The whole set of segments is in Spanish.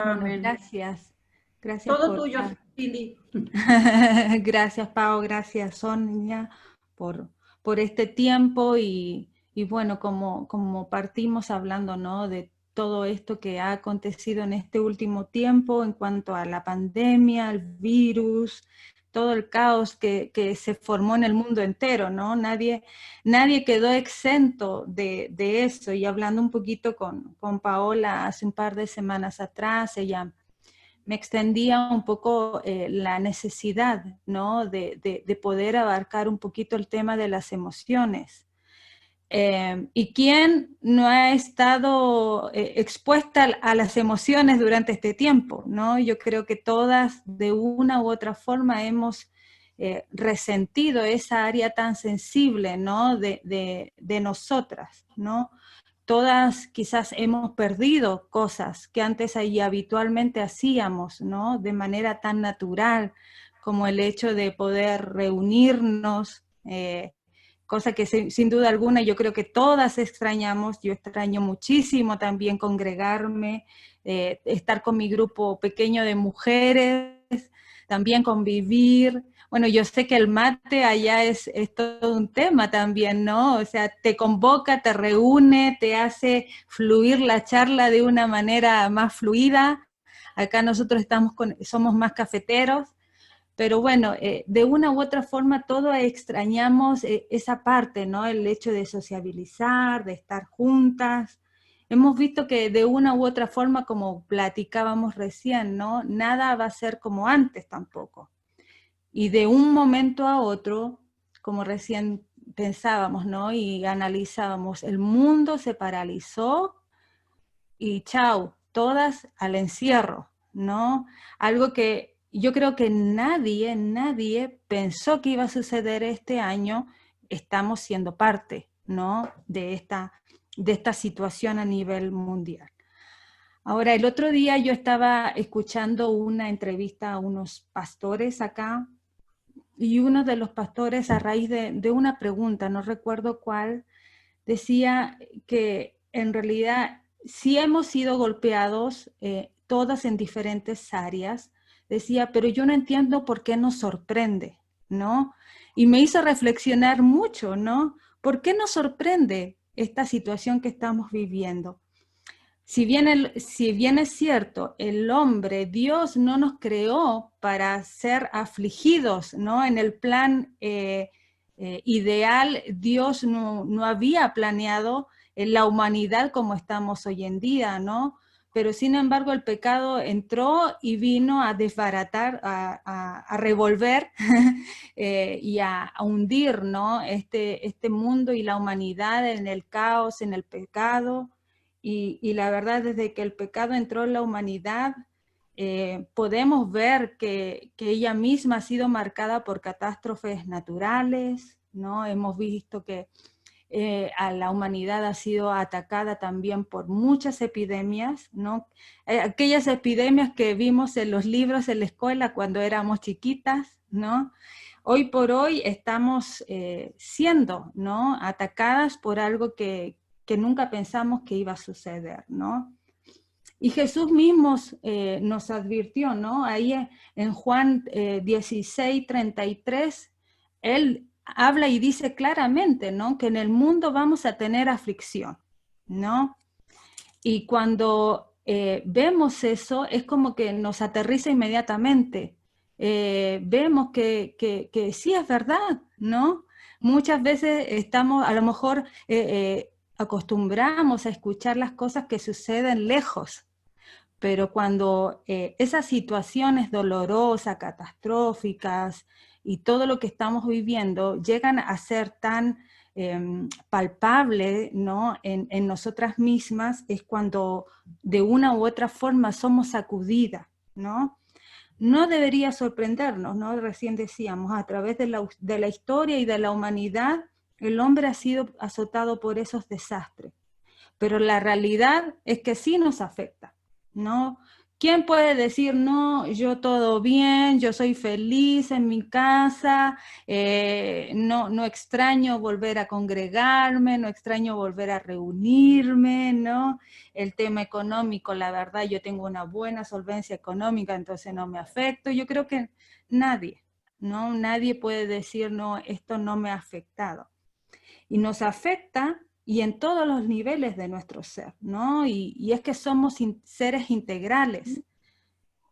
Bueno, Amén. gracias. Gracias Todo por... tuyo, Cindy. Gracias, Pao, gracias, Sonia, por, por este tiempo y bueno, como partimos hablando, ¿no? De todo esto que ha acontecido en este último tiempo en cuanto a la pandemia, el virus, todo el caos que se formó en el mundo entero, ¿no? Nadie quedó exento de eso. Y hablando un poquito con Paola hace un par de semanas atrás, ella me extendía un poco la necesidad, ¿no? De poder abarcar un poquito el tema de las emociones. ¿Y quién no ha estado expuesta a las emociones durante este tiempo? ¿No? Yo creo que todas de una u otra forma hemos resentido esa área tan sensible, ¿no? de nosotras, ¿no? Todas quizás hemos perdido cosas que antes ahí habitualmente hacíamos, ¿no? De manera tan natural como el hecho de poder reunirnos, cosa que sin duda alguna yo creo que todas extrañamos. Yo extraño muchísimo también congregarme, estar con mi grupo pequeño de mujeres, también convivir. Bueno, yo sé que el mate allá es todo un tema también, ¿no? O sea, te convoca, te reúne, te hace fluir la charla de una manera más fluida. Acá nosotros somos más cafeteros, pero bueno, de una u otra forma todos extrañamos esa parte, ¿no? El hecho de sociabilizar, de estar juntas. Hemos visto que de una u otra forma, como platicábamos recién, ¿no? Nada va a ser como antes tampoco. Y de un momento a otro, como recién pensábamos, ¿no? Y analizábamos, el mundo se paralizó y chau, todas al encierro, ¿no? Algo que yo creo que nadie pensó que iba a suceder este año. Estamos siendo parte, ¿no? De esta situación a nivel mundial. Ahora, el otro día yo estaba escuchando una entrevista a unos pastores acá y uno de los pastores, a raíz de una pregunta, no recuerdo cuál, decía que en realidad sí hemos sido golpeados, todas en diferentes áreas. Decía, pero yo no entiendo por qué nos sorprende, ¿no? Y me hizo reflexionar mucho, ¿no? ¿Por qué nos sorprende esta situación que estamos viviendo? Si bien es cierto, el hombre, Dios no nos creó para ser afligidos, ¿no? En el plan ideal, Dios no había planeado la humanidad como estamos hoy en día, ¿no? Pero sin embargo el pecado entró y vino a desbaratar, a revolver y a hundir, ¿no? Este mundo y la humanidad en el caos, en el pecado. Y la verdad, desde que el pecado entró en la humanidad, podemos ver que ella misma ha sido marcada por catástrofes naturales, ¿no? Hemos visto que a la humanidad ha sido atacada también por muchas epidemias, ¿no? Aquellas epidemias que vimos en los libros en la escuela cuando éramos chiquitas, ¿no? Hoy por hoy estamos siendo, ¿no? Atacadas por algo que nunca pensamos que iba a suceder, ¿no? Y Jesús mismo nos advirtió, ¿no? Ahí en Juan 16:33, Él habla y dice claramente, ¿no? Que en el mundo vamos a tener aflicción, ¿no? Y cuando vemos eso, es como que nos aterriza inmediatamente. Vemos que sí es verdad, ¿no? Muchas veces estamos, a lo mejor acostumbramos a escuchar las cosas que suceden lejos, pero cuando esas situaciones dolorosas, catastróficas y todo lo que estamos viviendo llegan a ser tan palpable, ¿no? En nosotras mismas, es cuando de una u otra forma somos sacudidas, ¿no? No debería sorprendernos, ¿no? Recién decíamos, a través de la historia y de la humanidad, el hombre ha sido azotado por esos desastres, pero la realidad es que sí nos afecta, ¿no? ¿Quién puede decir, no, yo todo bien, yo soy feliz en mi casa, no extraño volver a congregarme, no extraño volver a reunirme, ¿no? El tema económico, la verdad, yo tengo una buena solvencia económica, entonces no me afecto. Yo creo que nadie, ¿no? Nadie puede decir, no, esto no me ha afectado. Y nos afecta y en todos los niveles de nuestro ser, ¿no? Y es que somos seres integrales.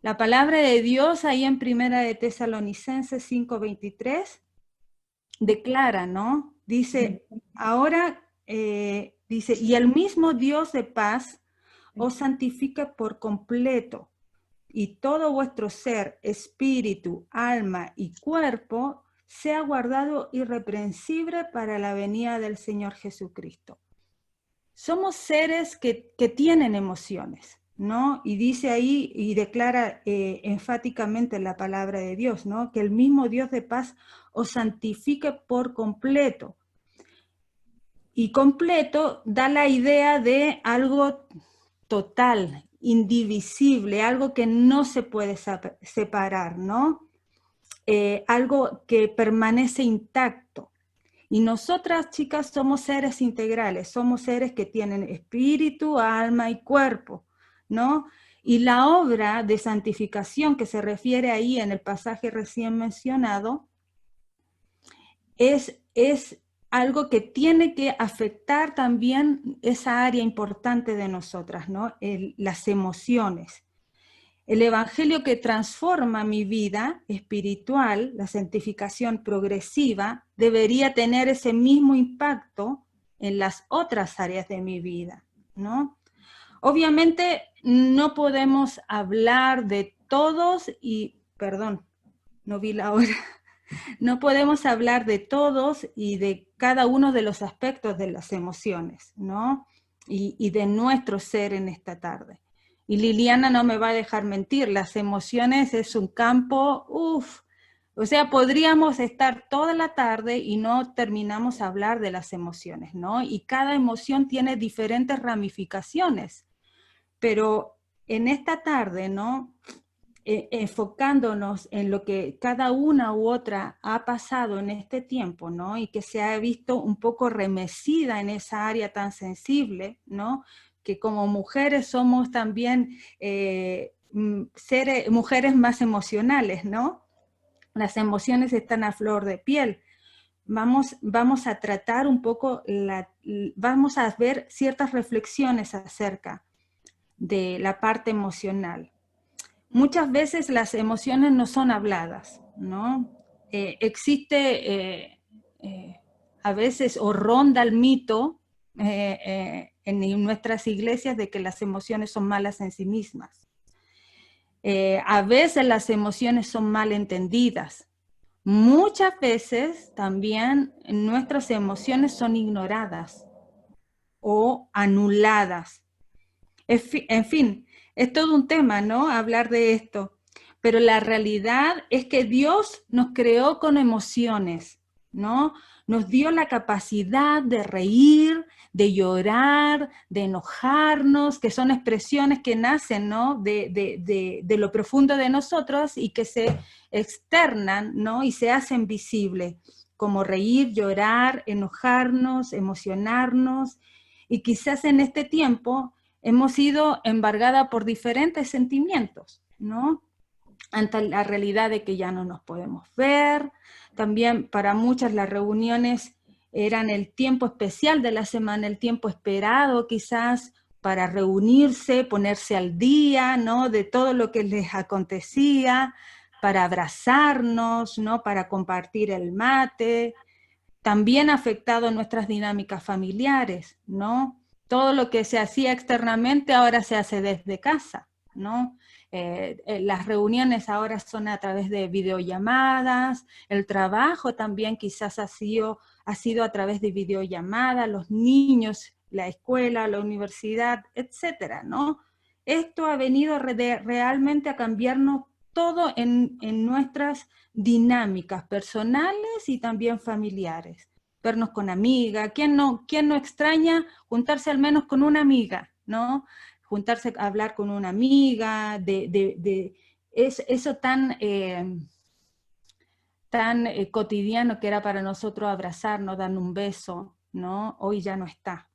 La palabra de Dios ahí en Primera de Tesalonicenses 5:23 declara, ¿no? Dice, ahora, dice, y el mismo Dios de paz os santifique por completo, y todo vuestro ser, espíritu, alma y cuerpo sea guardado irreprensible para la venida del Señor Jesucristo. Somos seres que tienen emociones, ¿no? Y dice ahí y declara enfáticamente la palabra de Dios, ¿no? Que el mismo Dios de paz os santifique por completo. Y completo da la idea de algo total, indivisible, algo que no se puede separar, ¿no? Algo que permanece intacto. Y nosotras, chicas, somos seres integrales, somos seres que tienen espíritu, alma y cuerpo, ¿no? Y la obra de santificación que se refiere ahí en el pasaje recién mencionado es algo que tiene que afectar también esa área importante de nosotras, ¿no? Las emociones. El evangelio que transforma mi vida espiritual, la santificación progresiva, debería tener ese mismo impacto en las otras áreas de mi vida, ¿no? Obviamente no podemos hablar de todos perdón, no vi la hora, no podemos hablar de todos y de cada uno de los aspectos de las emociones, ¿no? Y de nuestro ser en esta tarde. Y Liliana no me va a dejar mentir, las emociones es un campo, o sea, podríamos estar toda la tarde y no terminamos a hablar de las emociones, ¿no? Y cada emoción tiene diferentes ramificaciones, pero en esta tarde, ¿no? Enfocándonos en lo que cada una u otra ha pasado en este tiempo, ¿no? Y que se ha visto un poco remecida en esa área tan sensible, ¿no? Que como mujeres somos también mujeres más emocionales, ¿no? Las emociones están a flor de piel. Vamos a tratar un poco, vamos a ver ciertas reflexiones acerca de la parte emocional. Muchas veces las emociones no son habladas, ¿no? Existe a veces o ronda el mito en nuestras iglesias de que las emociones son malas en sí mismas. A veces las emociones son mal entendidas. Muchas veces también nuestras emociones son ignoradas o anuladas. En fin, es todo un tema, ¿no? Hablar de esto. Pero la realidad es que Dios nos creó con emociones, ¿no? Nos dio la capacidad de reír, de llorar, de enojarnos, que son expresiones que nacen, ¿no? De lo profundo de nosotros y que se externan, ¿no? Y se hacen visibles, como reír, llorar, enojarnos, emocionarnos. Y quizás en este tiempo hemos sido embargadas por diferentes sentimientos, ¿no? Ante la realidad de que ya no nos podemos ver. También para muchas las reuniones eran el tiempo especial de la semana, el tiempo esperado quizás para reunirse, ponerse al día, ¿no? De todo lo que les acontecía, para abrazarnos, ¿no? Para compartir el mate. También ha afectado nuestras dinámicas familiares, ¿no? Todo lo que se hacía externamente ahora se hace desde casa, ¿no? Las reuniones ahora son a través de videollamadas, el trabajo también quizás ha sido a través de videollamadas, los niños, la escuela, la universidad, etcétera, ¿no? Esto ha venido realmente a cambiarnos todo en nuestras dinámicas personales y también familiares. Vernos con amiga, ¿quién no extraña juntarse al menos con una amiga, ¿no? juntarse a hablar con una amiga, eso tan cotidiano que era para nosotros abrazarnos, darnos un beso, ¿no? Hoy ya no está.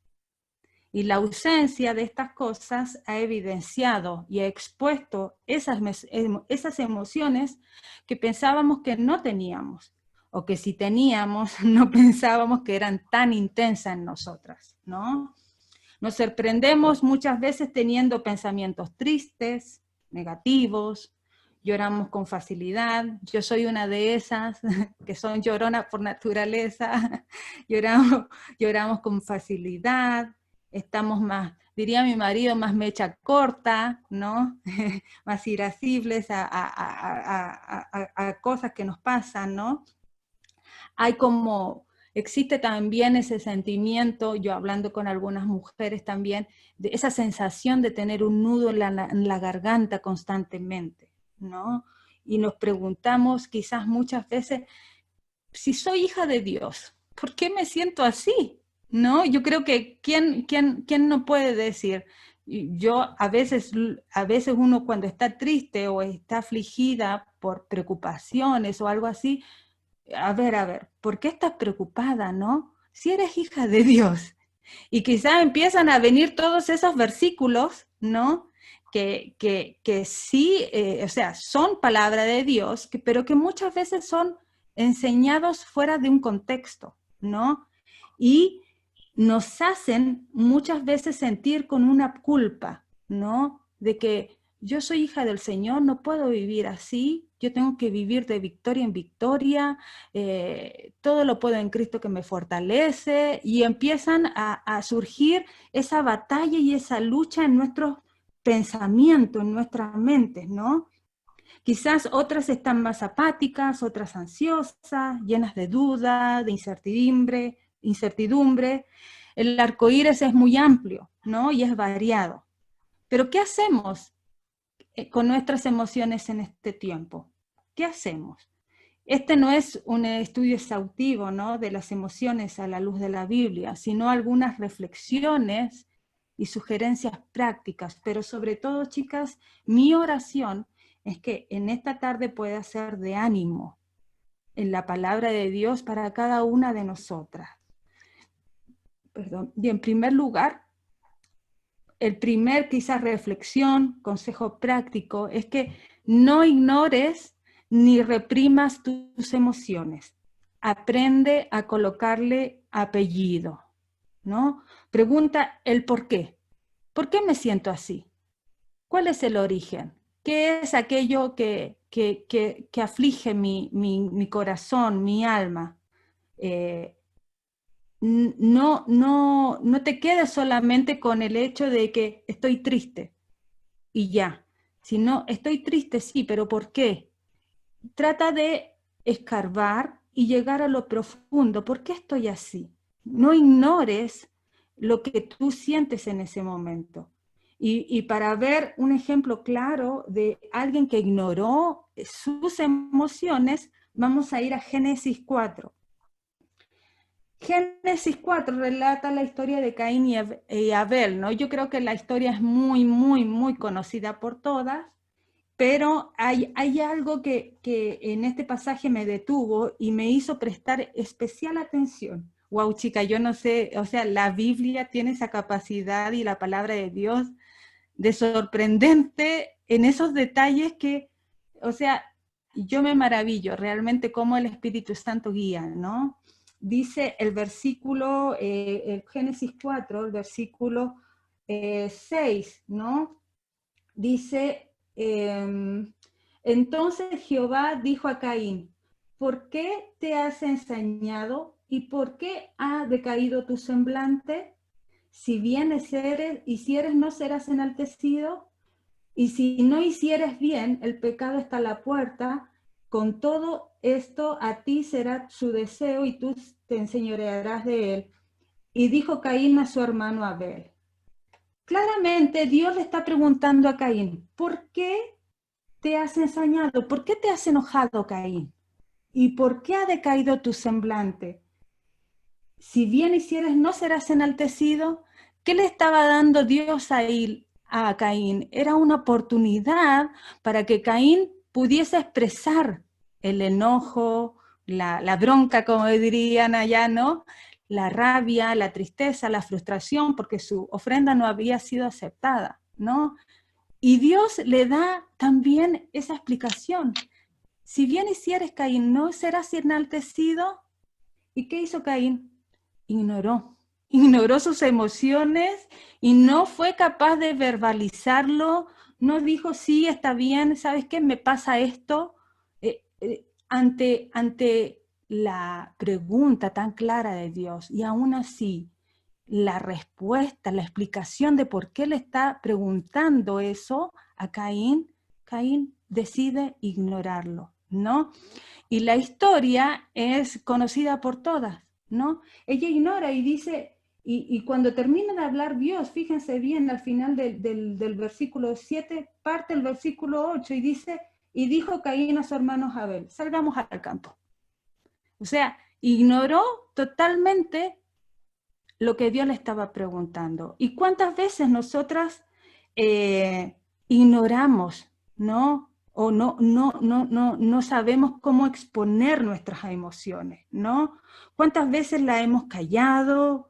Y la ausencia de estas cosas ha evidenciado y ha expuesto esas emociones que pensábamos que no teníamos, o que si teníamos no pensábamos que eran tan intensas en nosotras, ¿no? Nos sorprendemos muchas veces teniendo pensamientos tristes, negativos, lloramos con facilidad. Yo soy una de esas que son lloronas por naturaleza, lloramos con facilidad, estamos más, diría mi marido, más mecha corta, ¿no? Más irascibles a cosas que nos pasan, ¿no? Existe también ese sentimiento, yo hablando con algunas mujeres también, de esa sensación de tener un nudo en la garganta constantemente, ¿no? Y nos preguntamos quizás muchas veces, si soy hija de Dios, ¿por qué me siento así? ¿No? Yo creo que ¿quién no puede decir? Yo a veces uno cuando está triste o está afligida por preocupaciones o algo así, a ver, ¿por qué estás preocupada, no? Si eres hija de Dios. Y quizá empiezan a venir todos esos versículos, ¿no? Que sí, o sea, son palabra de Dios, pero que muchas veces son enseñados fuera de un contexto, ¿no? Y nos hacen muchas veces sentir con una culpa, ¿no? De que yo soy hija del Señor, no puedo vivir así, yo tengo que vivir de victoria en victoria, todo lo puedo en Cristo que me fortalece, y empiezan a surgir esa batalla y esa lucha en nuestros pensamientos, en nuestras mentes, ¿no? Quizás otras están más apáticas, otras ansiosas, llenas de duda, de incertidumbre. El arco iris es muy amplio, ¿no? Y es variado. Pero ¿qué hacemos con nuestras emociones en este tiempo? ¿Qué hacemos? Este no es un estudio exhaustivo, ¿no?, de las emociones a la luz de la Biblia, sino algunas reflexiones y sugerencias prácticas. Pero sobre todo, chicas, mi oración es que en esta tarde pueda ser de ánimo en la palabra de Dios para cada una de nosotras. Perdón. Y en primer lugar, el primer quizás reflexión, consejo práctico, es que no ignores ni reprimas tus emociones. Aprende a colocarle apellido, ¿no? Pregunta el por qué. ¿Por qué me siento así? ¿Cuál es el origen? ¿Qué es aquello que aflige mi corazón, mi alma? No te quedes solamente con el hecho de que estoy triste y ya, sino estoy triste, sí, pero ¿por qué? Trata de escarbar y llegar a lo profundo. ¿Por qué estoy así? No ignores lo que tú sientes en ese momento. Y para ver un ejemplo claro de alguien que ignoró sus emociones, vamos a ir a Génesis 4. Génesis 4 relata la historia de Caín y Abel, ¿no? Yo creo que la historia es muy, muy, muy conocida por todas, pero hay algo que en este pasaje me detuvo y me hizo prestar especial atención. Wow, chica, yo no sé, o sea, la Biblia tiene esa capacidad y la palabra de Dios de sorprendente en esos detalles que, o sea, yo me maravillo realmente cómo el Espíritu Santo guía, ¿no? Dice el versículo, el Génesis 4, el versículo 6, ¿no? Dice, entonces Jehová dijo a Caín, ¿por qué te has ensañado y por qué ha decaído tu semblante? Si bien hicieres, no serás enaltecido, y si no hicieres bien, el pecado está a la puerta. Con todo esto, a ti será su deseo y tú te enseñorearás de él. Y dijo Caín a su hermano Abel. Claramente Dios le está preguntando a Caín, ¿por qué te has ensañado? ¿Por qué te has enojado, Caín? ¿Y por qué ha decaído tu semblante? Si bien hicieres, no serás enaltecido. ¿Qué le estaba dando Dios ahí? a Caín, era una oportunidad para que Caín pudiese expresar el enojo, la bronca, como dirían allá, ¿no? La rabia, la tristeza, la frustración, porque su ofrenda no había sido aceptada, ¿no? Y Dios le da también esa explicación. Si bien hicieres, Caín, no serás enaltecido. ¿Y qué hizo Caín? Ignoró sus emociones y no fue capaz de verbalizarlo, no dijo, sí, está bien, ¿sabes qué? Me pasa esto. Ante la pregunta tan clara de Dios, y aún así, la respuesta, la explicación de por qué le está preguntando eso a Caín, Caín decide ignorarlo, ¿no? Y la historia es conocida por todas, ¿no? Ella ignora y dice, y cuando termina de hablar Dios, fíjense bien, al final del versículo 7, parte el versículo 8 y dice, y dijo Caín a su hermano Abel, salgamos al campo. O sea, ignoró totalmente lo que Dios le estaba preguntando. ¿Y cuántas veces nosotras ignoramos, ¿no? O no sabemos cómo exponer nuestras emociones, ¿no? ¿Cuántas veces las hemos callado,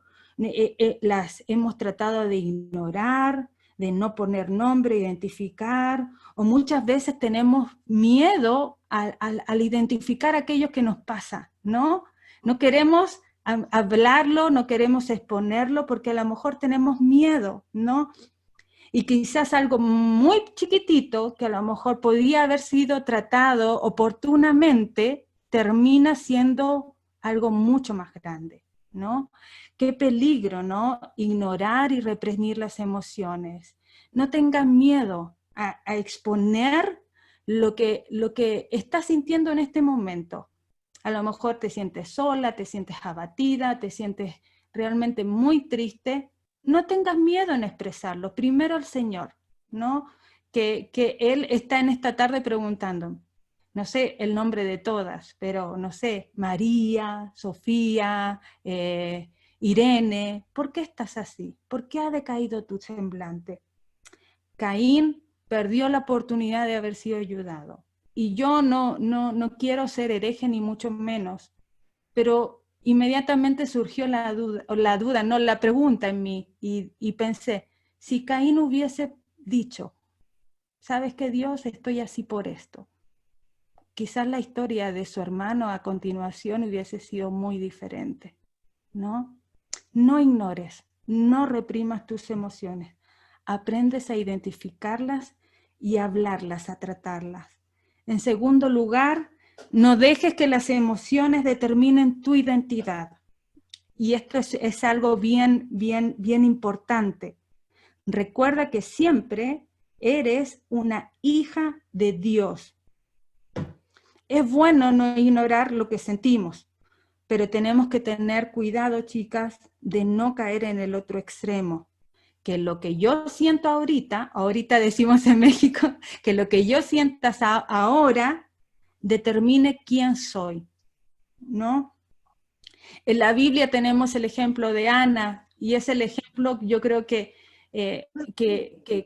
las hemos tratado de ignorar, de no poner nombre, identificar, o muchas veces tenemos miedo al identificar aquello que nos pasa, ¿no? No queremos hablarlo, no queremos exponerlo porque a lo mejor tenemos miedo, ¿no? Y quizás algo muy chiquitito que a lo mejor podría haber sido tratado oportunamente termina siendo algo mucho más grande, ¿no? Qué peligro, ¿no? Ignorar y reprimir las emociones. No tengas miedo a exponer lo que estás sintiendo en este momento. A lo mejor te sientes sola, te sientes abatida, te sientes realmente muy triste. No tengas miedo en expresarlo. Primero al Señor, ¿no? Que Él está en esta tarde preguntando, no sé el nombre de todas, pero no sé, María, Sofía, Irene, ¿por qué estás así? ¿Por qué ha decaído tu semblante? Caín perdió la oportunidad de haber sido ayudado. Y yo no quiero ser hereje ni mucho menos, pero inmediatamente surgió la pregunta en mí y pensé, si Caín hubiese dicho, ¿sabes qué, Dios? Estoy así por esto. Quizás la historia de su hermano a continuación hubiese sido muy diferente, ¿no? No ignores, no reprimas tus emociones. Aprendes a identificarlas y a hablarlas, a tratarlas. En segundo lugar, no dejes que las emociones determinen tu identidad. Y esto es algo bien importante. Recuerda que siempre eres una hija de Dios. Es bueno no ignorar lo que sentimos, pero tenemos que tener cuidado, chicas, de no caer en el otro extremo. Que lo que yo siento ahorita decimos en México, que lo que yo sientas ahora determine quién soy, ¿no? En la Biblia tenemos el ejemplo de Ana, y es el ejemplo, yo creo que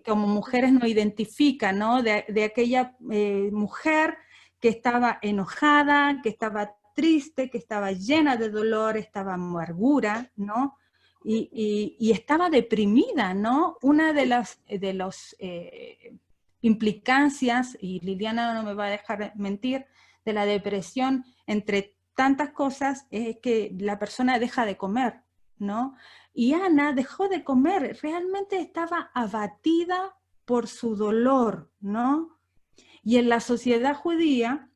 como mujeres nos identifica, ¿no? De aquella mujer que estaba enojada, que estaba triste, que estaba llena de dolor, estaba amargura, ¿no? Y estaba deprimida, ¿no? Una de las implicancias, y Liliana no me va a dejar mentir, de la depresión, entre tantas cosas, es que la persona deja de comer, ¿no? Y Ana dejó de comer, realmente estaba abatida por su dolor, ¿no? Y en la sociedad judía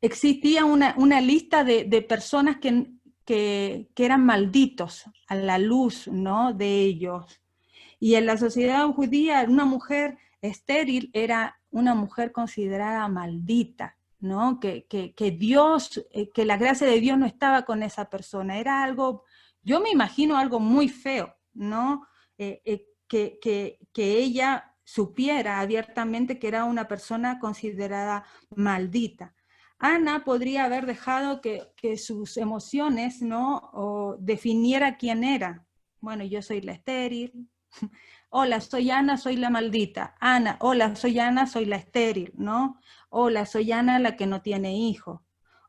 existía una lista de personas que eran malditos a la luz, ¿no? De ellos. Y en la sociedad judía, una mujer estéril era una mujer considerada maldita, ¿no? Que Dios, que la gracia de Dios no estaba con esa persona. Era algo, yo me imagino algo muy feo, ¿no? Que ella supiera abiertamente que era una persona considerada maldita. Ana podría haber dejado que sus emociones, ¿no? O definiera quién era. Bueno, yo soy la estéril, Hola, soy Ana, soy la maldita. Ana, hola, soy Ana, soy la estéril, ¿no? Hola, soy Ana, la que no tiene hijo.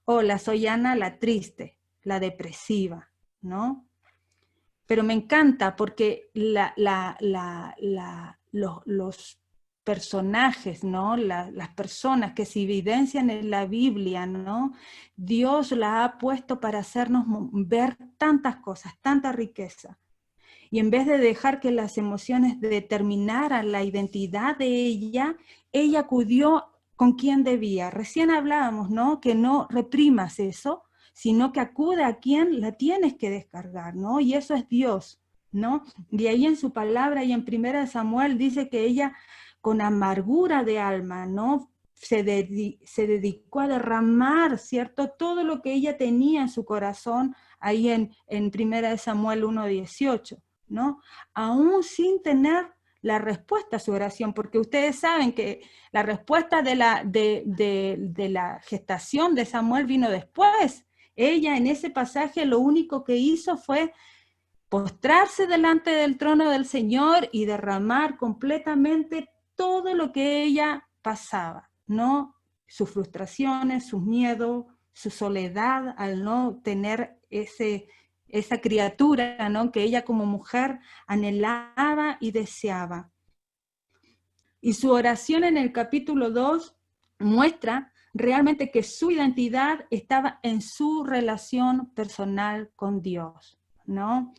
Hola, soy Ana, la triste, la depresiva, ¿no? Pero me encanta porque los personajes, ¿no? Las personas que se evidencian en la Biblia, ¿no? Dios la ha puesto para hacernos ver tantas cosas, tanta riqueza. Y en vez de dejar que las emociones determinaran la identidad de ella acudió con quien debía. Recién hablábamos, ¿no? Que no reprimas eso, sino que acude a quien la tienes que descargar, ¿no? Y eso es Dios, ¿no? De ahí en su palabra y en 1 Samuel dice que ella con amargura de alma, ¿no? Se dedicó a derramar, ¿cierto? Todo lo que ella tenía en su corazón ahí en 1 Samuel 1:18. ¿no? Aún sin tener la respuesta a su oración, porque ustedes saben que la respuesta de la gestación de Samuel vino después. Ella en ese pasaje lo único que hizo fue postrarse delante del trono del Señor y derramar completamente todo lo que ella pasaba, ¿no? Sus frustraciones, sus miedos, su soledad al no tener esa criatura, ¿no? Que ella como mujer anhelaba y deseaba. Y su oración en el capítulo 2 muestra realmente que su identidad estaba en su relación personal con Dios, ¿no?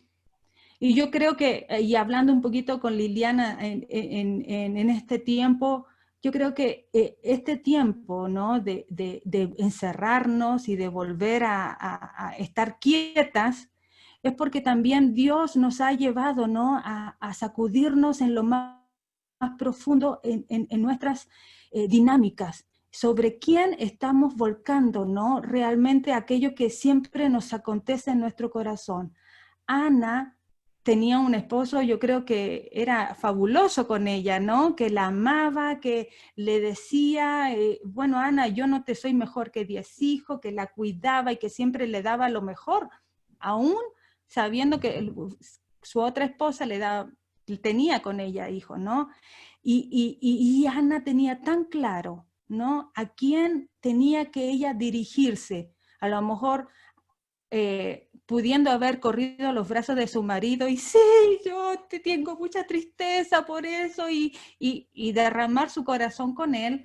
Y yo creo que, y hablando un poquito con Liliana en este tiempo, yo creo que este tiempo, ¿no? de encerrarnos y de volver a estar quietas, es porque también Dios nos ha llevado, ¿no? a sacudirnos en lo más profundo en nuestras dinámicas, sobre quién estamos volcando, ¿no? Realmente aquello que siempre nos acontece en nuestro corazón. Ana tenía un esposo, yo creo que era fabuloso con ella, ¿no? Que la amaba, que le decía, bueno, Ana, yo no te soy mejor que 10 hijos, que la cuidaba y que siempre le daba lo mejor, aún sabiendo que su otra esposa tenía con ella hijos, ¿no? Y Ana tenía tan claro, ¿no? A quién tenía que ella dirigirse. A lo mejor pudiendo haber corrido a los brazos de su marido y sí, yo te tengo mucha tristeza por eso y derramar su corazón con él,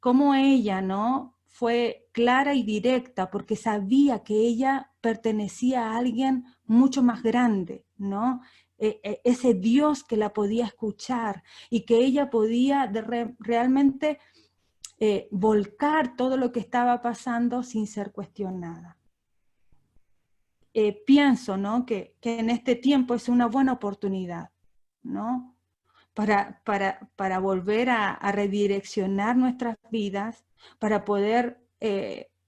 como ella, ¿no? Fue clara y directa porque sabía que ella pertenecía a alguien mucho más grande, ¿no? Ese Dios que la podía escuchar y que ella podía realmente volcar todo lo que estaba pasando sin ser cuestionada. Pienso, ¿no? que en este tiempo es una buena oportunidad, ¿no? Para volver a redireccionar nuestras vidas, para poder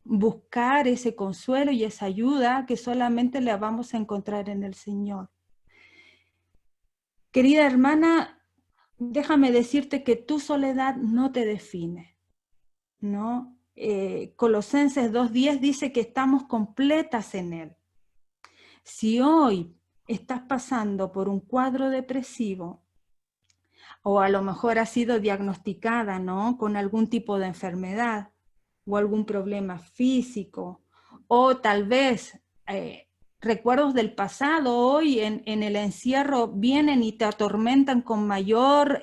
buscar ese consuelo y esa ayuda que solamente la vamos a encontrar en el Señor. Querida hermana, déjame decirte que tu soledad no te define, ¿no? Colosenses 2:10 dice que estamos completas en Él. Si hoy estás pasando por un cuadro depresivo, o a lo mejor has sido diagnosticada, ¿no? Con algún tipo de enfermedad o algún problema físico, o tal vez recuerdos del pasado hoy en el encierro vienen y te atormentan con mayor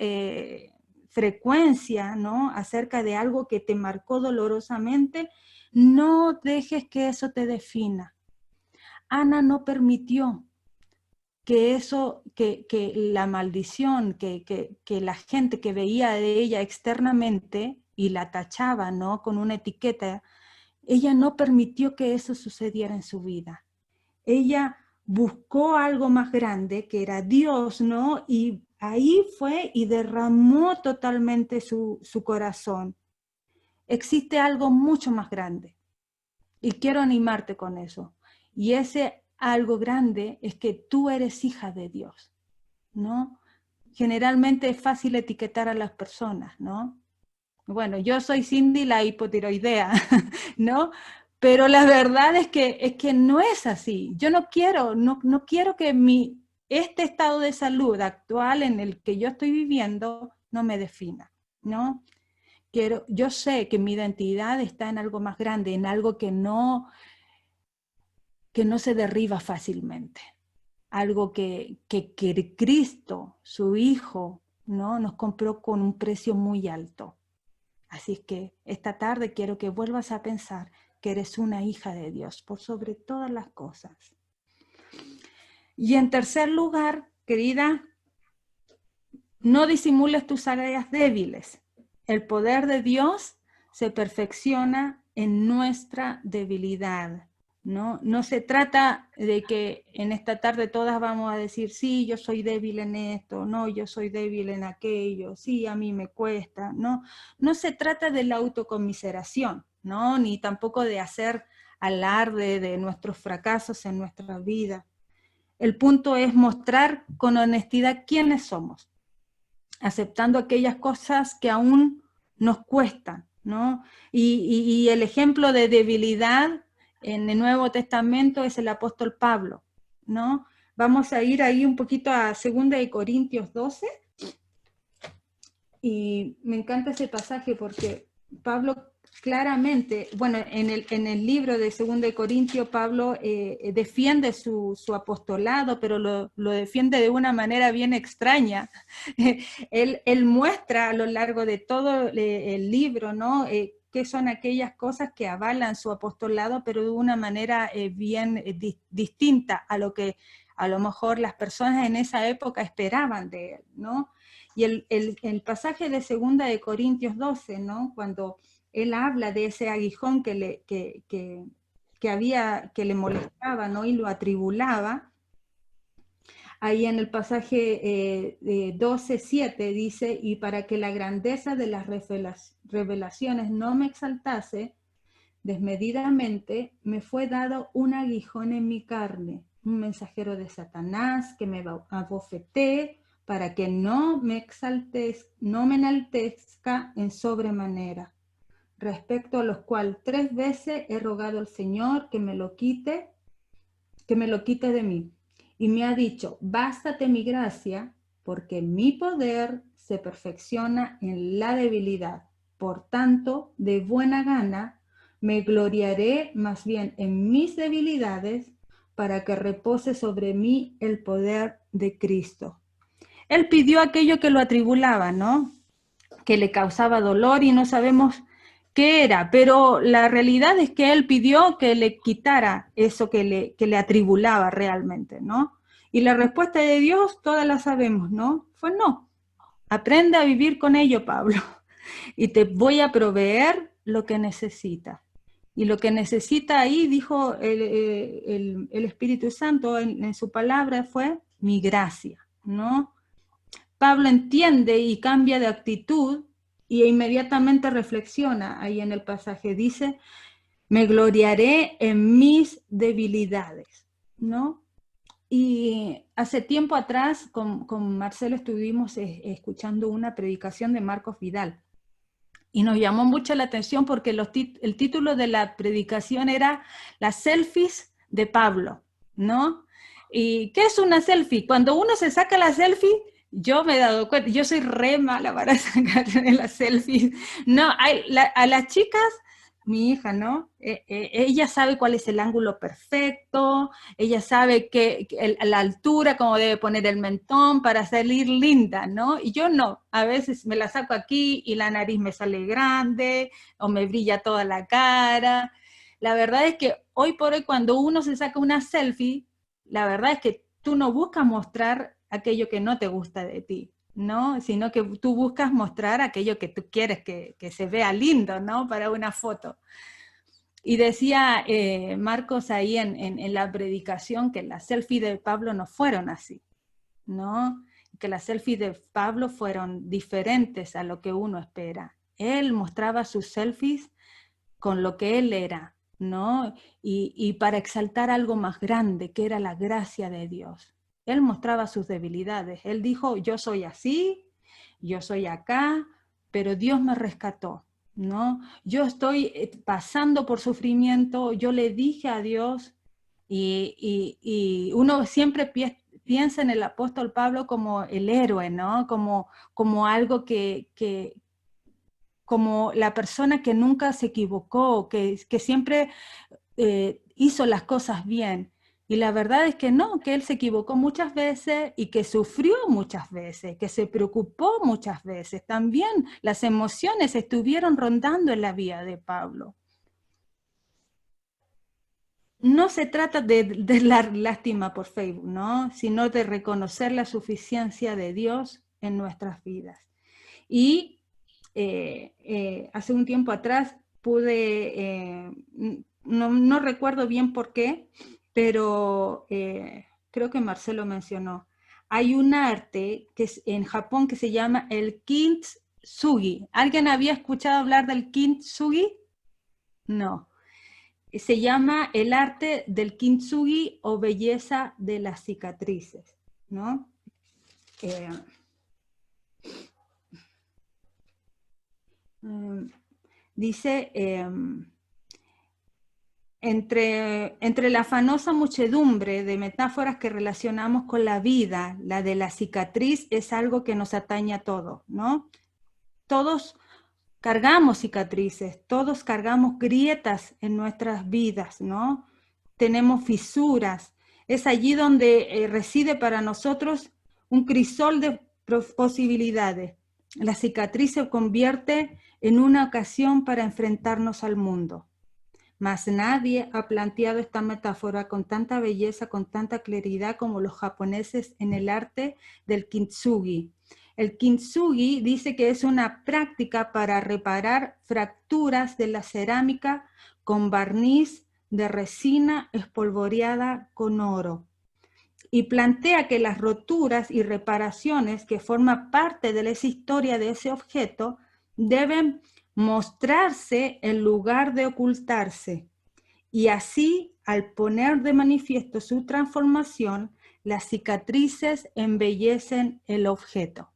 frecuencia, ¿no? Acerca de algo que te marcó dolorosamente, no dejes que eso te defina. Ana no permitió que eso, que la maldición, que la gente que veía de ella externamente y la tachaba, ¿no? Con una etiqueta, ella no permitió que eso sucediera en su vida. Ella buscó algo más grande, que era Dios, ¿no? Y ahí fue y derramó totalmente su corazón. Existe algo mucho más grande. Y quiero animarte con eso. Y ese algo grande es que tú eres hija de Dios, ¿no? Generalmente es fácil etiquetar a las personas, ¿no? Bueno, yo soy Cindy la hipotiroidea, ¿no? Pero la verdad es que no es así. Yo no quiero que este estado de salud actual en el que yo estoy viviendo no me defina, ¿no? Yo sé que mi identidad está en algo más grande, en algo que no se derriba fácilmente. Algo que Cristo, su Hijo, ¿no? Nos compró con un precio muy alto. Así es que esta tarde quiero que vuelvas a pensar que eres una hija de Dios, por sobre todas las cosas. Y en tercer lugar, querida, no disimules tus áreas débiles. El poder de Dios se perfecciona en nuestra debilidad. No se trata de que en esta tarde todas vamos a decir, sí, yo soy débil en esto, no, yo soy débil en aquello, sí, a mí me cuesta. No se trata de la autocomiseración, ¿no? Ni tampoco de hacer alarde de nuestros fracasos en nuestra vida. El punto es mostrar con honestidad quiénes somos, aceptando aquellas cosas que aún nos cuestan, ¿no? Y el ejemplo de debilidad en el Nuevo Testamento es el apóstol Pablo, ¿no? Vamos a ir ahí un poquito a 2 Corintios 12, y me encanta ese pasaje porque Pablo claramente, bueno, en el libro de 2 Corintios, Pablo defiende su apostolado, pero lo defiende de una manera bien extraña. Él muestra a lo largo de todo el libro, ¿no? Qué son aquellas cosas que avalan su apostolado, pero de una manera bien distinta a lo que a lo mejor las personas en esa época esperaban de él, ¿no? Y el pasaje de 2 Corintios 12, ¿no? Cuando él habla de ese aguijón que le molestaba, ¿no? Y lo atribulaba. Ahí en el pasaje 12:7 dice, y para que la grandeza de las revelaciones no me exaltase desmedidamente, me fue dado un aguijón en mi carne, un mensajero de Satanás que me abofeté para que no me enaltezca en sobremanera, respecto a los cuales 3 veces he rogado al Señor que me lo quite de mí. Y me ha dicho, bástate mi gracia, porque mi poder se perfecciona en la debilidad. Por tanto, de buena gana, me gloriaré más bien en mis debilidades, para que repose sobre mí el poder de Cristo. Él pidió aquello que lo atribulaba, ¿no? Que le causaba dolor y no sabemos qué era, pero la realidad es que él pidió que le quitara eso que le atribulaba realmente, ¿no? Y la respuesta de Dios, todas la sabemos, ¿no? Fue no. Aprende a vivir con ello, Pablo, y te voy a proveer lo que necesitas. Y lo que necesita ahí, dijo el Espíritu Santo en su palabra, fue mi gracia, ¿no? Pablo entiende y cambia de actitud y inmediatamente reflexiona ahí en el pasaje. Dice, me gloriaré en mis debilidades, ¿no? Y hace tiempo atrás con Marcelo estuvimos escuchando una predicación de Marcos Vidal. Y nos llamó mucho la atención porque el título de la predicación era Las selfies de Pablo, ¿no? ¿Y qué es una selfie? Cuando uno se saca la selfie, yo me he dado cuenta, yo soy re mala para sacar las selfies. No, a las chicas, mi hija, ¿no? Ella sabe cuál es el ángulo perfecto, ella sabe la altura, cómo debe poner el mentón para salir linda, ¿no? Y yo no, a veces me la saco aquí y la nariz me sale grande o me brilla toda la cara. La verdad es que hoy por hoy cuando uno se saca una selfie, la verdad es que tú no buscas mostrar aquello que no te gusta de ti, ¿no? Sino que tú buscas mostrar aquello que tú quieres que se vea lindo, ¿no? Para una foto. Y decía Marcos ahí en la predicación que las selfies de Pablo no fueron así, ¿no? Que las selfies de Pablo fueron diferentes a lo que uno espera. Él mostraba sus selfies con lo que él era, ¿no? Y para exaltar algo más grande, que era la gracia de Dios. Él mostraba sus debilidades. Él dijo, yo soy así, yo soy acá, pero Dios me rescató, ¿no? Yo estoy pasando por sufrimiento, yo le dije a Dios, y uno siempre piensa en el apóstol Pablo como el héroe, ¿no? Como algo como la persona que nunca se equivocó, que siempre hizo las cosas bien. Y la verdad es que no, que él se equivocó muchas veces y que sufrió muchas veces, que se preocupó muchas veces. También las emociones estuvieron rondando en la vida de Pablo. No se trata de dar lástima por Facebook, ¿no? Sino de reconocer la suficiencia de Dios en nuestras vidas. Y hace un tiempo atrás pude, no recuerdo bien por qué, pero creo que Marcelo mencionó, hay un arte que es en Japón que se llama el kintsugi. ¿Alguien había escuchado hablar del kintsugi? No. Se llama el arte del kintsugi o belleza de las cicatrices, ¿no? Dice, entre la afanosa muchedumbre de metáforas que relacionamos con la vida, la de la cicatriz es algo que nos atañe a todos, ¿no? Todos cargamos cicatrices, todos cargamos grietas en nuestras vidas, ¿no? Tenemos fisuras. Es allí donde reside para nosotros un crisol de posibilidades. La cicatriz se convierte en una ocasión para enfrentarnos al mundo. Mas nadie ha planteado esta metáfora con tanta belleza, con tanta claridad como los japoneses en el arte del kintsugi. El kintsugi dice que es una práctica para reparar fracturas de la cerámica con barniz de resina espolvoreada con oro. Y plantea que las roturas y reparaciones que forman parte de esa historia de ese objeto deben mostrarse en lugar de ocultarse. Y así, al poner de manifiesto su transformación, las cicatrices embellecen el objeto.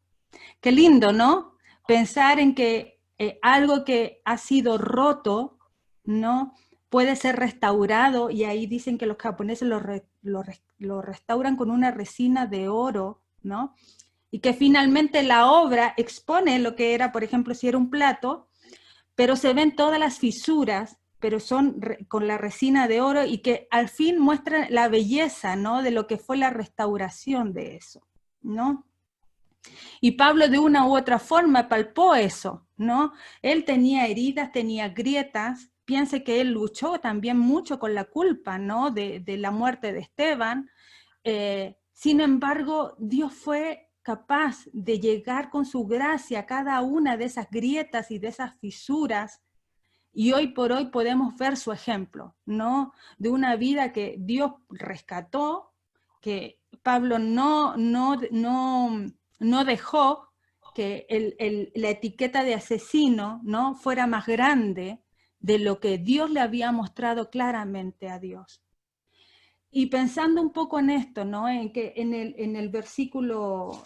Qué lindo, ¿no? Pensar en que algo que ha sido roto, ¿no? Puede ser restaurado, y ahí dicen que los japoneses lo restauran con una resina de oro, ¿no? Y que finalmente la obra expone lo que era, por ejemplo, si era un plato, pero se ven todas las fisuras, pero son con la resina de oro y que al fin muestran la belleza, ¿no? De lo que fue la restauración de eso, ¿no? Y Pablo de una u otra forma palpó eso, ¿no? Él tenía heridas, tenía grietas, piense que él luchó también mucho con la culpa, ¿no? De la muerte de Esteban. Sin embargo, Dios fue capaz de llegar con su gracia a cada una de esas grietas y de esas fisuras, y hoy por hoy podemos ver su ejemplo, ¿no? De una vida que Dios rescató, que Pablo no dejó que la etiqueta de asesino, ¿no? Fuera más grande de lo que Dios le había mostrado claramente a Dios. Y pensando un poco en esto, ¿no? En que en el versículo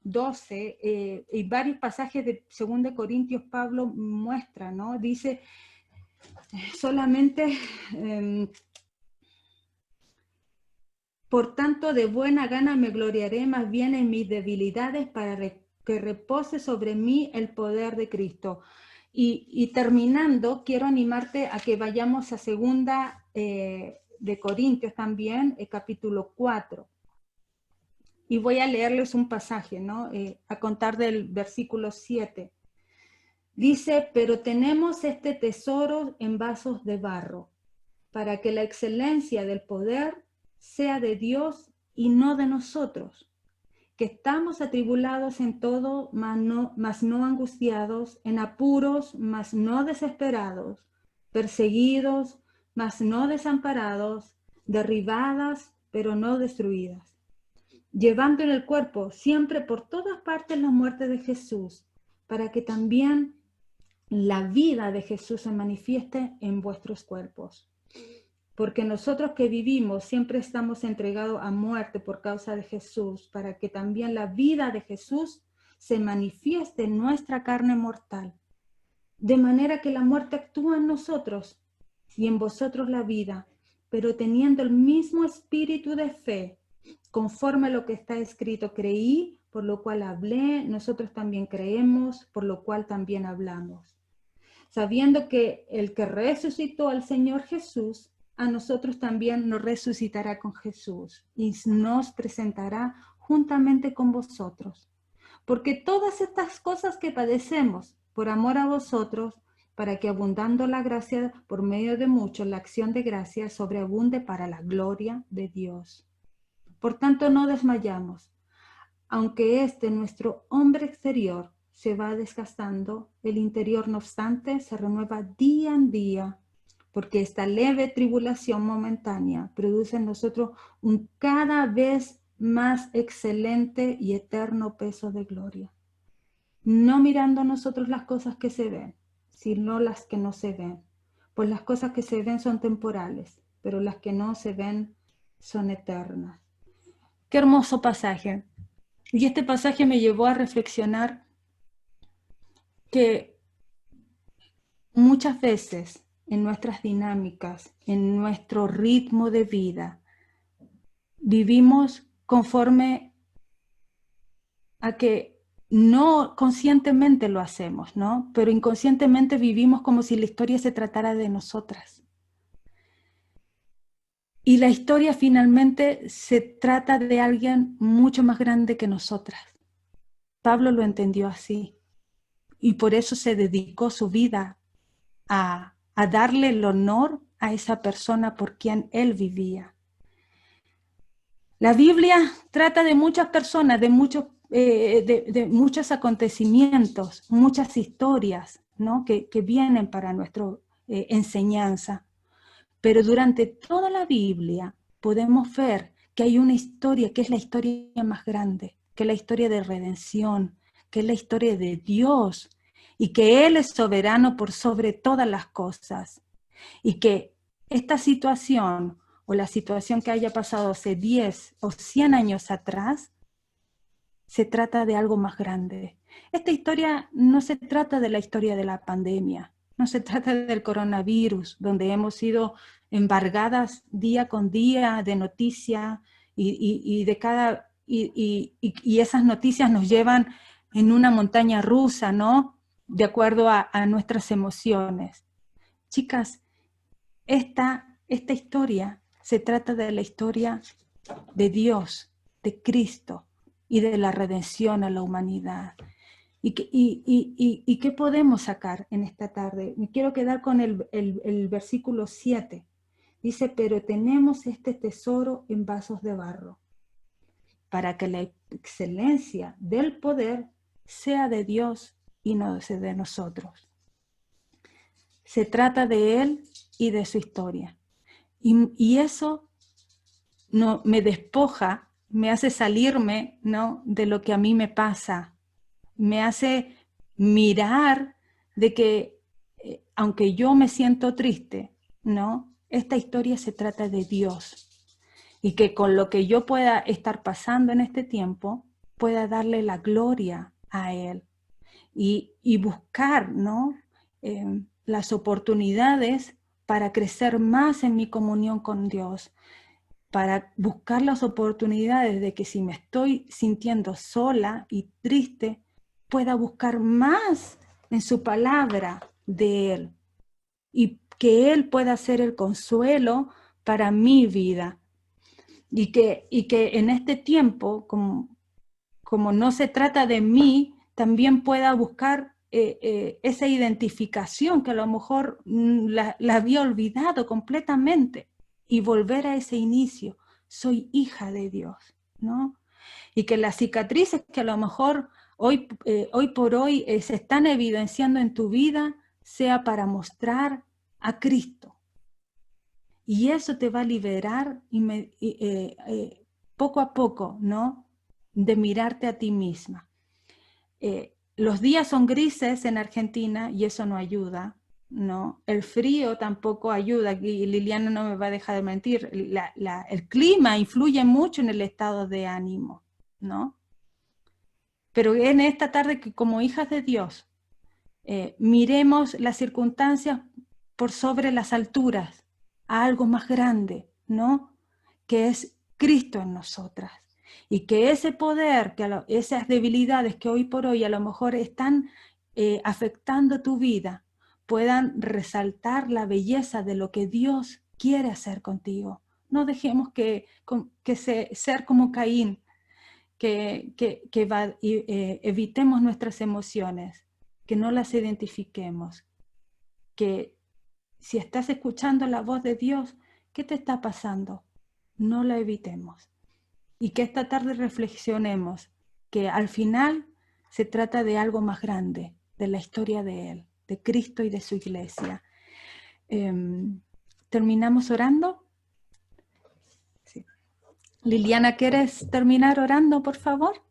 12, y varios pasajes de 2 Corintios Pablo muestra, ¿no? Dice solamente, por tanto de buena gana me gloriaré más bien en mis debilidades para que repose sobre mí el poder de Cristo. Y terminando, quiero animarte a que vayamos a 2 de Corintios también, capítulo 4. Y voy a leerles un pasaje, ¿no? A contar del versículo 7. Dice, pero tenemos este tesoro en vasos de barro, para que la excelencia del poder sea de Dios y no de nosotros, que estamos atribulados en todo, mas no angustiados, en apuros, mas no desesperados, perseguidos, mas no desamparados, derribadas, pero no destruidas, llevando en el cuerpo siempre por todas partes la muerte de Jesús, para que también la vida de Jesús se manifieste en vuestros cuerpos. Porque nosotros que vivimos siempre estamos entregados a muerte por causa de Jesús, para que también la vida de Jesús se manifieste en nuestra carne mortal. De manera que la muerte actúa en nosotros y en vosotros la vida, pero teniendo el mismo espíritu de fe, conforme a lo que está escrito, creí, por lo cual hablé, nosotros también creemos, por lo cual también hablamos. Sabiendo que el que resucitó al Señor Jesús, a nosotros también nos resucitará con Jesús y nos presentará juntamente con vosotros. Porque todas estas cosas que padecemos por amor a vosotros, para que abundando la gracia por medio de muchos, la acción de gracia sobreabunde para la gloria de Dios. Por tanto, no desmayamos. Aunque nuestro hombre exterior se va desgastando, el interior, no obstante, se renueva día en día, porque esta leve tribulación momentánea produce en nosotros un cada vez más excelente y eterno peso de gloria. No mirando nosotros las cosas que se ven, sino las que no se ven. Pues las cosas que se ven son temporales, pero las que no se ven son eternas. Qué hermoso pasaje. Y este pasaje me llevó a reflexionar que muchas veces en nuestras dinámicas, en nuestro ritmo de vida, vivimos conforme a que no conscientemente lo hacemos, ¿no? Pero inconscientemente vivimos como si la historia se tratara de nosotras. Y la historia finalmente se trata de alguien mucho más grande que nosotras. Pablo lo entendió así. Y por eso se dedicó su vida a darle el honor a esa persona por quien él vivía. La Biblia trata de muchas personas, de muchos acontecimientos, muchas historias, ¿no? que vienen para nuestra enseñanza. Pero durante toda la Biblia podemos ver que hay una historia que es la historia más grande, que es la historia de redención, que es la historia de Dios, y que Él es soberano por sobre todas las cosas. Y que esta situación o la situación que haya pasado hace 10 o 100 años atrás, se trata de algo más grande. Esta historia no se trata de la historia de la pandemia, no se trata del coronavirus, donde hemos sido embargadas día con día de noticias y esas noticias nos llevan en una montaña rusa, ¿no? De acuerdo a nuestras emociones. Chicas, esta historia se trata de la historia de Dios, de Cristo y de la redención a la humanidad. ¿Y qué podemos sacar en esta tarde? Me quiero quedar con el versículo 7. Dice, pero tenemos este tesoro en vasos de barro, para que la excelencia del poder sea de Dios y no de nosotros. Se trata de Él y de su historia. Y eso no, me despoja, me hace salirme, ¿no? de lo que a mí me pasa. Me hace mirar de que, aunque yo me siento triste, ¿no? Esta historia se trata de Dios. Y que con lo que yo pueda estar pasando en este tiempo, pueda darle la gloria a Él. Y buscar, ¿no? Las oportunidades para crecer más en mi comunión con Dios, para buscar las oportunidades de que si me estoy sintiendo sola y triste, pueda buscar más en su palabra de Él y que Él pueda ser el consuelo para mi vida. Y que en este tiempo, como no se trata de mí, también pueda buscar esa identificación que a lo mejor la había olvidado completamente y volver a ese inicio. Soy hija de Dios, ¿no? Y que las cicatrices que a lo mejor hoy por hoy se están evidenciando en tu vida sea para mostrar a Cristo. Y eso te va a liberar poco a poco, ¿no? De mirarte a ti misma. Los días son grises en Argentina y eso no ayuda, ¿no? El frío tampoco ayuda, y Liliana no me va a dejar de mentir, el clima influye mucho en el estado de ánimo, ¿no? Pero en esta tarde, que como hijas de Dios, miremos las circunstancias por sobre las alturas, a algo más grande, ¿no? Que es Cristo en nosotras. Y que ese poder, esas debilidades que hoy por hoy a lo mejor están afectando tu vida, puedan resaltar la belleza de lo que Dios quiere hacer contigo. No dejemos ser como Caín, evitemos nuestras emociones, que no las identifiquemos, que si estás escuchando la voz de Dios, ¿qué te está pasando? No la evitemos. Y que esta tarde reflexionemos que al final se trata de algo más grande, de la historia de Él, de Cristo y de su iglesia. ¿Terminamos orando? Sí. Liliana, ¿quieres terminar orando, por favor?